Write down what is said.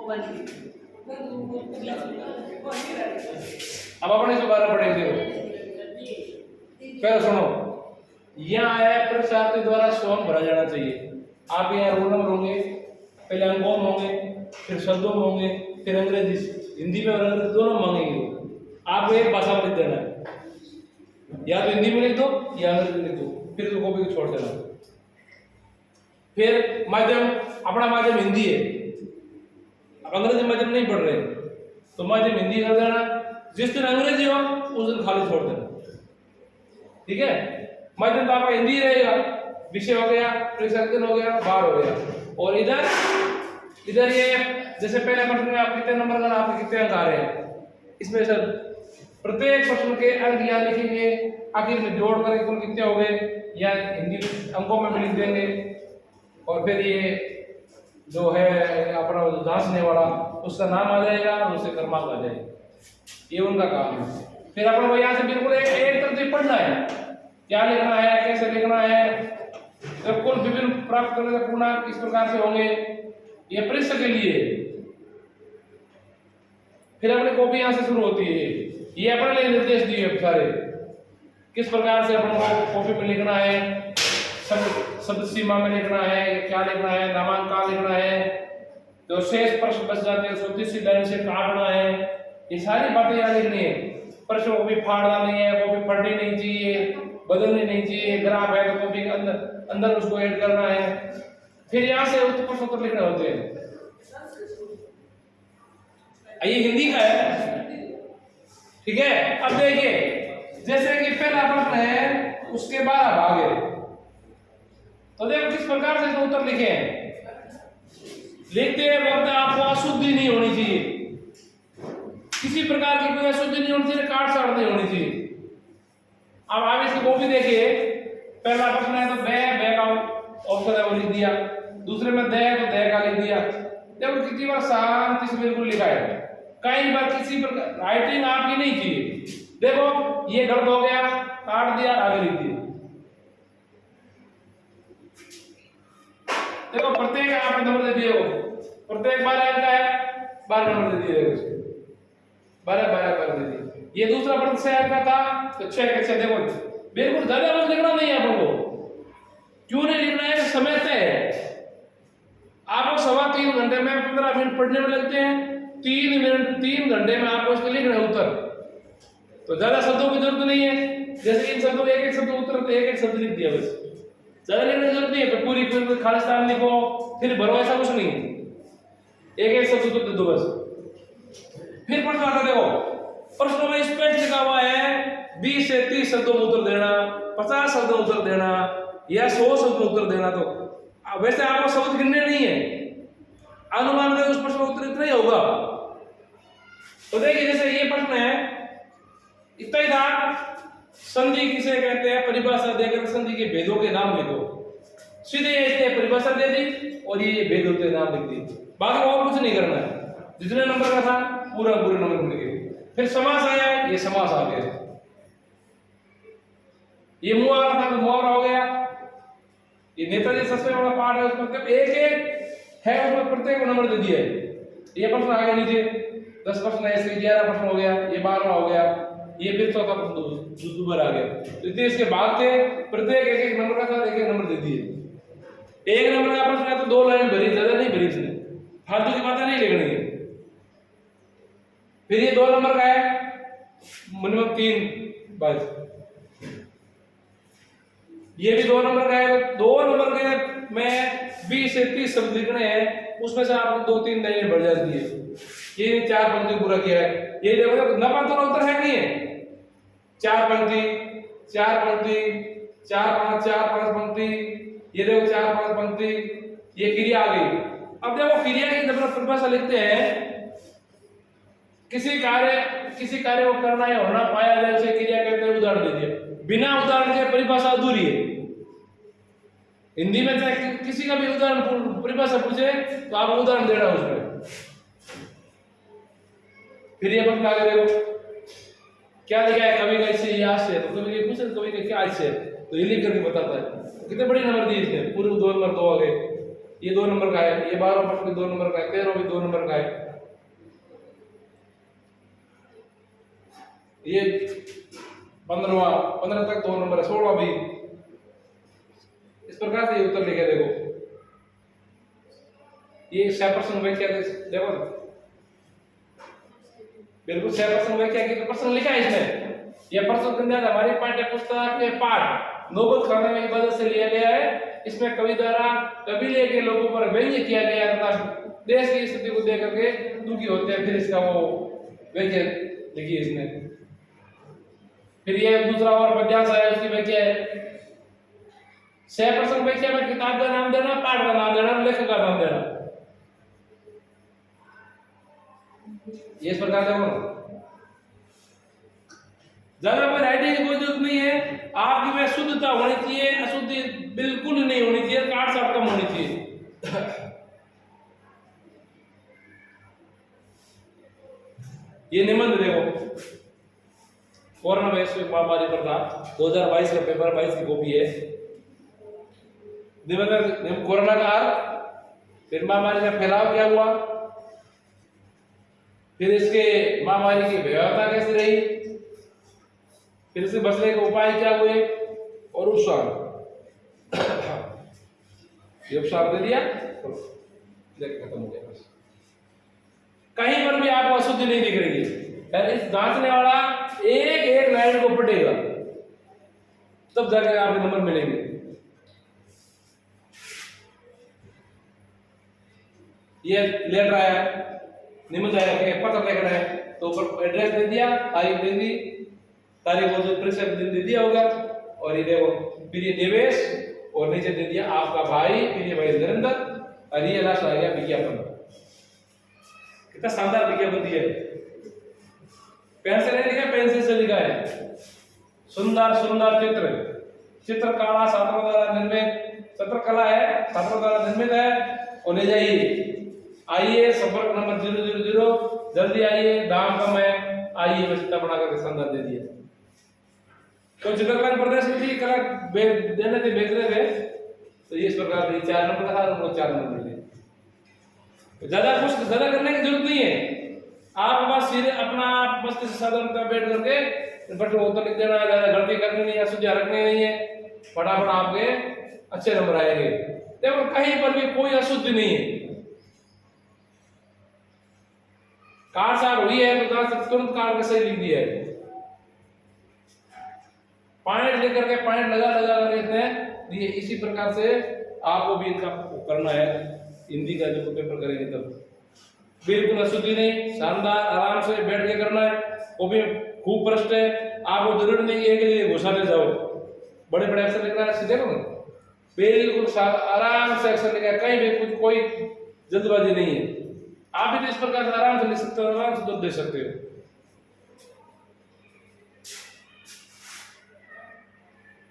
अब अपने से 12 पढ़ेंगे। पहले सुनो, यहाँ आया परीक्षार्थी द्वारा स्वयं भरा जाना चाहिए। आप यहाँ रोल नंबर होंगे, पहले अंकों में होंगे, फिर शब्दों में होंगे, फिर अंग्रेजी हिंदी में और अंग्रेजी दोनों मांगेंगे। आपको एक भाषा में लिख देना है, या तो हिंदी में लिख दो या अंग्रेजी में लिख दो, फिर तो कॉपी को छोड़ देना। फिर माध्यम, अपना माध्यम हिंदी है, अब अंग्रेजी माध्यम नहीं पढ़ रहे तो माध्यम हिंदी कर देना। जिस दिन अंग्रेजी हो उस दिन खाली छोड़ देना, ठीक है। माध्यम तो आपका हिंदी रहेगा, विषय हो गया, परीक्षा दिन हो गया, बार हो गया। और इधर ये जैसे पहले प्रश्न में आप कितने नंबर का, आपके कितने अंक आ रहे हैं, इसमें सर प्रत्येक प्रश्न के अंक यहाँ लिखेंगे, आखिर में जोड़ कर कुल कितने हो गए या हिंदी अंकों में भी लिख देंगे। और फिर ये जो है अपना जांचने वाला उसका नाम आ जाएगा और उससे क्रमांक आ जाएगा, ये उनका काम है। फिर अपन को यहाँ से बिल्कुल एक तरफ पढ़ना है, क्या लिखना है, कैसे लिखना है, जब कुल विभिन्न प्राप्त करने का पूर्णांक इस प्रकार से होंगे, ये परीक्षा के लिए। फिर अपनी कॉपी यहाँ से शुरू होती है, ये अपने लिए निर्देश दिए सारे, किस प्रकार से अपन को कॉपी में लिखना है, शब्द सीमा में लिखना है, क्या लिखना है, नामांक कहाँ लिखना है, जो शेष प्रश्न बच जाते हैं उसको तीसरी लाइन से काटना है, ये सारी बातें यहाँ लिखनी है। प्रश्न को भी फाड़ना नहीं है, कॉपी पढ़नी नहीं चाहिए, बदलनी नहीं चाहिए, ग्राफ है तो कॉपी के अंदर उसको ऐड करना है। फिर यहाँ से उत्तर प्रश्न उत्तर लिखने होते हैं। ये हिंदी का है, ठीक है। अब देखिए जैसे कि पहला प्रश्न है, उसके बाद अब आगे तो देखो किस प्रकार से उत्तर लिखे हैं। लिखते वक्त आपको अशुद्धि नहीं होनी चाहिए, किसी प्रकार की कोई अशुद्धि नहीं होनी चाहिए, काट साट नहीं होनी चाहिए। अब आप इसकी कॉपी देखिए, पहला प्रश्न है तो बे का ऑप्शन है वो लिख दिया, दूसरे में दे तो दे का लिख दिया। देखो कितनी बार शांति से बिल्कुल लिखा है, कई बार किसी प्रकार राइटिंग आपकी नहीं की। देखो ये गलत हो गया, काट दिया, आगे लिख दिया। देखो प्रत्येक आपने नंबर दे दिए हो, प्रत्येक 12 अंक का है, 12 नंबर दे दिए उसके, 12 दे दिए। ये दूसरा प्रश्न 6 अंक का था तो 6 के 6। देखो बिल्कुल ज्यादा कुछ लिखना नहीं है आपको, क्यों नहीं लिखना है, समय तय है। आपको 3.25 घंटे में 15 मिनट पढ़ने में लगते हैं, 3 घंटे में आपको इसके लिखना है उत्तर, तो ज्यादा शब्दों की जरूरत नहीं है। जैसे इन शब्दों एक शब्द उत्तर एक शब्द लिख दिया, बस ज्यादा लिखने की जरूरत नहीं है। तो पूरी खालिस्तान लिखो फिर भरो, ऐसा कुछ नहीं, एक शब्द उत्तर दे दो बस। फिर प्रश्न आता देखो, प्रश्नों में स्पष्ट लिखा हुआ है 20 से 30 शब्दों में उत्तर देना, 50 शब्दों में उत्तर देना या 100 शब्द में उत्तर देना। तो वैसे आपको शब्द गिनने नहीं है, अनुमान में उस प्रश्न का उत्तर इतना ही होगा। तो देखिए जैसे ये प्रश्न है, इतना ही था, संधि किसे कहते हैं, परिभाषा देकर संधि के भेदों के नाम लिखो। सीधे इसने परिभाषा दे दी और ये भेद होते नाम लिख दिए, बाकी और कुछ नहीं करना है। जितने नंबर का था पूरे नंबर लिखे। फिर समास आया, ये समास आ गया, ये मुहावरा था तो मुहावरा हो गया। ये नेताजी सबसे बड़ा पार्ट है, उसमें एक है, उसमें प्रत्येक को नंबर दे दिया है। ये प्रश्न आगे नीचे 10 प्रश्न है, इसके 11 प्रश्न हो गया, ये 12 हो गया, ये फिर चौथा प्रश्न दोबारा आ गया। तो इसके बाद थे प्रत्येक एक नंबर का था, एक नंबर दे दिए। एक नंबर का प्रश्न है तो 2 लाइन भरी, ज्यादा नहीं भरी इसने, फालतू की बातें नहीं लिखनी है। फिर ये 2 नंबर का है, मिनिमम 3 बस। ये भी 2 नंबर का है, 2 नंबर के में 20 से 30 शब्द लिखने हैं, उसमें से आपको 2-3 लाइनें बढ़ जाती है। ये 4 पंक्ति पूरा किया है, ये देखो नपातों उत्तर है नहीं है, 4 पंक्ति 4 पंक्ति 4-5 पंक्ति, ये देखो 4-5 पंक्ति, ये क्रिया आ गई। अब देखो क्रिया की जब परिभाषा लिखते हैं, किसी कार्य को करना या होना पाया जाए उसे क्रिया कहते हैं। उदाहरण दे दिया, बिना उदाहरण के परिभाषा अधूरी है। हिंदी में चाहे किसी का भी उदाहरण परिभाषा पूछे तो आप उदाहरण देना उसमें। फिर ये प्रश्न आगे देखो, क्या लिखा है, कवि का इससे ये आशय है, तो कवि पूछे कवि का क्या आशय है, तो ये लिख करके बताता है। कितने बड़े नंबर दिए इसने, पूरे 2 नंबर 2 आ गए। ये 2 नंबर का है, ये 12वां प्रश्न भी 2 नंबर का है, 13वां भी 2 नंबर का है, ये 15 तक 2 नंबर है, 16वां भी। इस प्रकार से ये उत्तर लिखे देखो, ये 6% व्याख्या देखो ना, बिल्कुल 6% व्याख्या की तो प्रश्न लिखा है इसमें। यह प्रश्न हमारी पाठ्य पुस्तक के पाठ नोबल खाने की वजह से लिया गया है। इसमें कवि द्वारा कबीले के लोगों पर व्यंग्य किया गया तथा देश की स्थिति को देख करके दुखी होते हैं, फिर इसका वो व्याख्या लिखी इसने। फिर ये दूसरा और पद्यांश है, उसकी व्याख्या है। 6% व्याख्या में किताब का नाम देना, पाठ का नाम देना, लेखक का नाम देना, ये इस प्रकार देखो। ज्यादा कोई राइटिंग की कोई जरूरत नहीं है, आपकी में शुद्धता होनी चाहिए, अशुद्धि बिल्कुल नहीं होनी चाहिए, काट साफ कम होनी चाहिए। ये निबंध देखो, कोरोना वैश्विक महामारी पर था, 2022 का पेपर 22 की कॉपी है। निबंध कोरोना का अर्थ, फिर महामारी का फैलाव क्या हुआ, फिर इसके महामारी की भयावहता कैसी रही, फिर इससे बचने के उपाय क्या हुए, और उपचार। ये उपचार दे दिया, देख खत्म हो गया। कहीं पर भी आपको अशुद्धि नहीं दिख रही है, इस जांचने वाला एक एक लाइन को पढ़ेगा, तब जाके आपको नंबर मिलेंगे। ये लेटर आया, निबंध आया, पत्र लिखना है, तो ऊपर एड्रेस दे दिया, तारीख दे दी, तारीख को जो परीक्षा दिन दे दिया होगा, और ये देखो फिर ये निवेश, और नीचे दे दिया आपका भाई, फिर ये भाई नरेंद्र, और ये लास्ट आ गया विज्ञापन। कितना शानदार विज्ञापन दिया है, पेन से नहीं लिखा, पेंसिल से लिखा है। सुंदर सुंदर चित्रकला छात्रों द्वारा निर्मित, चित्रकला है, छात्रों द्वारा निर्मित है, और ले जाइए, आइए संपर्क नंबर 000, जल्दी आइए, दाम कम है, आइए। बस इतना बड़ा करके शानदार दे दिया। तो चित्रकला प्रदेश में थी, कला देने थे, बेच रहे थे, तो इस प्रकार से 4 नंबर था, उनको 4 नंबर मिले। ज्यादा करने की जरूरत नहीं है, आप बस सीधे अपना मस्तिष्क से साधारणता बैठ करके बट उत्तर लिख देना है, ज्यादा गलती करनी नहीं है, सुझाव रखने नहीं है, फटाफट आपके अच्छे नंबर आएंगे। देखो कहीं पर भी कोई अशुद्धि नहीं है, कार साफ हुई है तो तुरंत कार के सही लिख दिया है, पॉइंट लेकर के पॉइंट लगा कर इसने दिए। इसी प्रकार से आपको भी इनका करना है, हिंदी का जो पेपर करेंगे तब बिल्कुल अशुद्धि नहीं, शानदार आराम से बैठ के करना है। वो भी खूब प्रश्न है, आपको जरूरत नहीं है कि घुसा ले जाओ, बड़े बड़े अक्षर लिख रहा है, सीधे ना बिल्कुल आराम से अक्षर लिखा है, कहीं भी कोई जल्दबाजी नहीं है। आप भी तो इस प्रकार से आराम से लिख सकते हो, आराम से दे सकते हो।